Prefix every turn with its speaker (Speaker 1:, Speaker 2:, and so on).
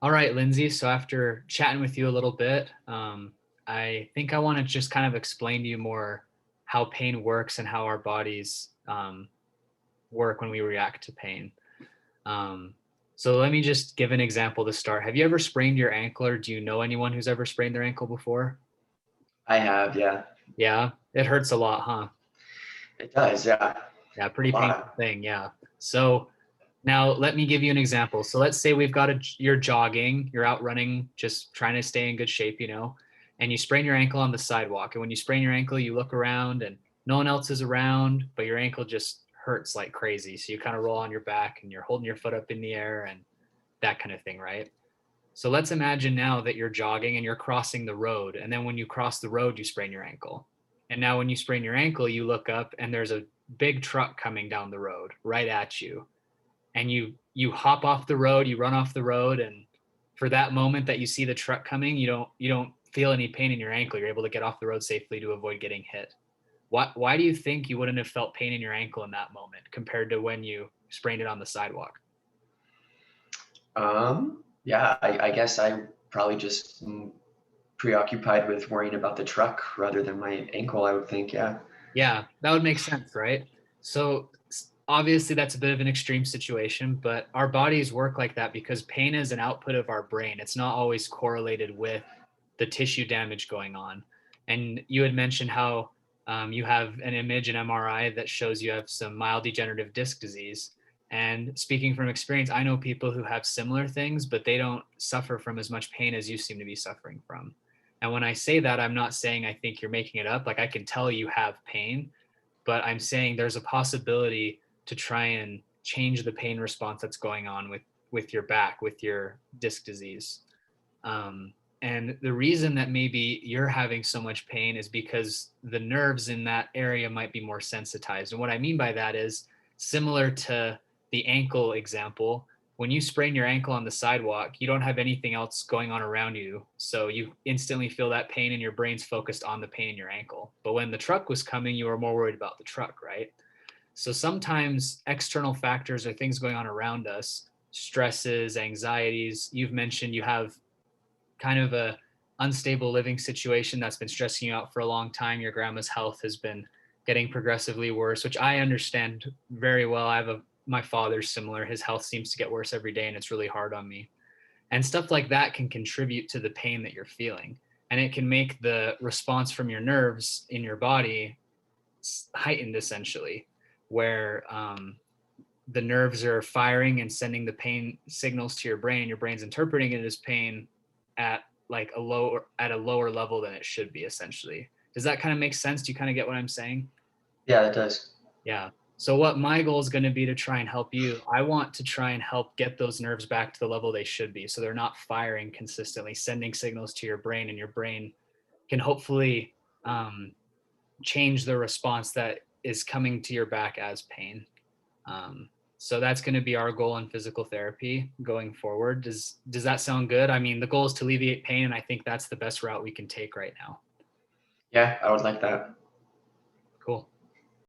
Speaker 1: All right, Lindsay. So after chatting with you a little bit, I think I want to just kind of explain to you more how pain works and how our bodies work when we react to pain. Um, so let me just give an example to start. Have you ever sprained your ankle, or do you know anyone who's ever sprained their ankle before?
Speaker 2: I have, yeah.
Speaker 1: Yeah, it hurts a lot, huh?
Speaker 2: It does, yeah.
Speaker 1: Yeah,
Speaker 2: A
Speaker 1: pretty painful
Speaker 2: lot.
Speaker 1: thing. Yeah. So now let me give you an example. So let's say you're jogging, you're out running, just trying to stay in good shape, and you sprain your ankle on the sidewalk. And when you sprain your ankle, you look around and no one else is around, but your ankle just hurts like crazy. So you kind of roll on your back and you're holding your foot up in the air and that kind of thing, right? So let's imagine now that you're jogging and you're crossing the road. And then when you cross the road, you sprain your ankle. And now when you sprain your ankle, you look up and there's a big truck coming down the road right at you. And you hop off the road, you run off the road, and for that moment that you see the truck coming, you don't feel any pain in your ankle. You're able to get off the road safely to avoid getting hit. Why do you think you wouldn't have felt pain in your ankle in that moment compared to when you sprained it on the sidewalk?
Speaker 2: Yeah, I guess I probably just preoccupied with worrying about the truck rather than my ankle, I would think, yeah.
Speaker 1: Yeah, that would make sense, right? So obviously that's a bit of an extreme situation, but our bodies work like that because pain is an output of our brain. It's not always correlated with the tissue damage going on. And you had mentioned how you have an image, an MRI that shows you have some mild degenerative disc disease. And speaking from experience, I know people who have similar things, but they don't suffer from as much pain as you seem to be suffering from. And when I say that, I'm not saying I think you're making it up. Like I can tell you have pain, but I'm saying there's a possibility to try and change the pain response that's going on with your back, with your disc disease. And the reason that maybe you're having so much pain is because the nerves in that area might be more sensitized. And what I mean by that is similar to the ankle example. When you sprain your ankle on the sidewalk, you don't have anything else going on around you. So you instantly feel that pain and your brain's focused on the pain in your ankle. But when the truck was coming, you were more worried about the truck, right? So sometimes external factors or things going on around us, stresses, anxieties, you've mentioned you have kind of a unstable living situation that's been stressing you out for a long time. Your grandma's health has been getting progressively worse, which I understand very well. My father's similar. His health seems to get worse every day and it's really hard on me. And stuff like that can contribute to the pain that you're feeling. And it can make the response from your nerves in your body heightened essentially, where the nerves are firing and sending the pain signals to your brain. Your brain's interpreting it as pain at like a lower level than it should be essentially. Does that kind of make sense? Do you kind of get what I'm saying?
Speaker 2: Yeah, that does.
Speaker 1: Yeah. So what my goal is going to be to try and help you, I want to try and help get those nerves back to the level they should be. So they're not firing consistently, sending signals to your brain, and your brain can hopefully um, change the response that is coming to your back as pain. So that's going to be our goal in physical therapy going forward. Does that sound good? I mean, the goal is to alleviate pain, and I think that's the best route we can take right now.
Speaker 2: Yeah, I would like that.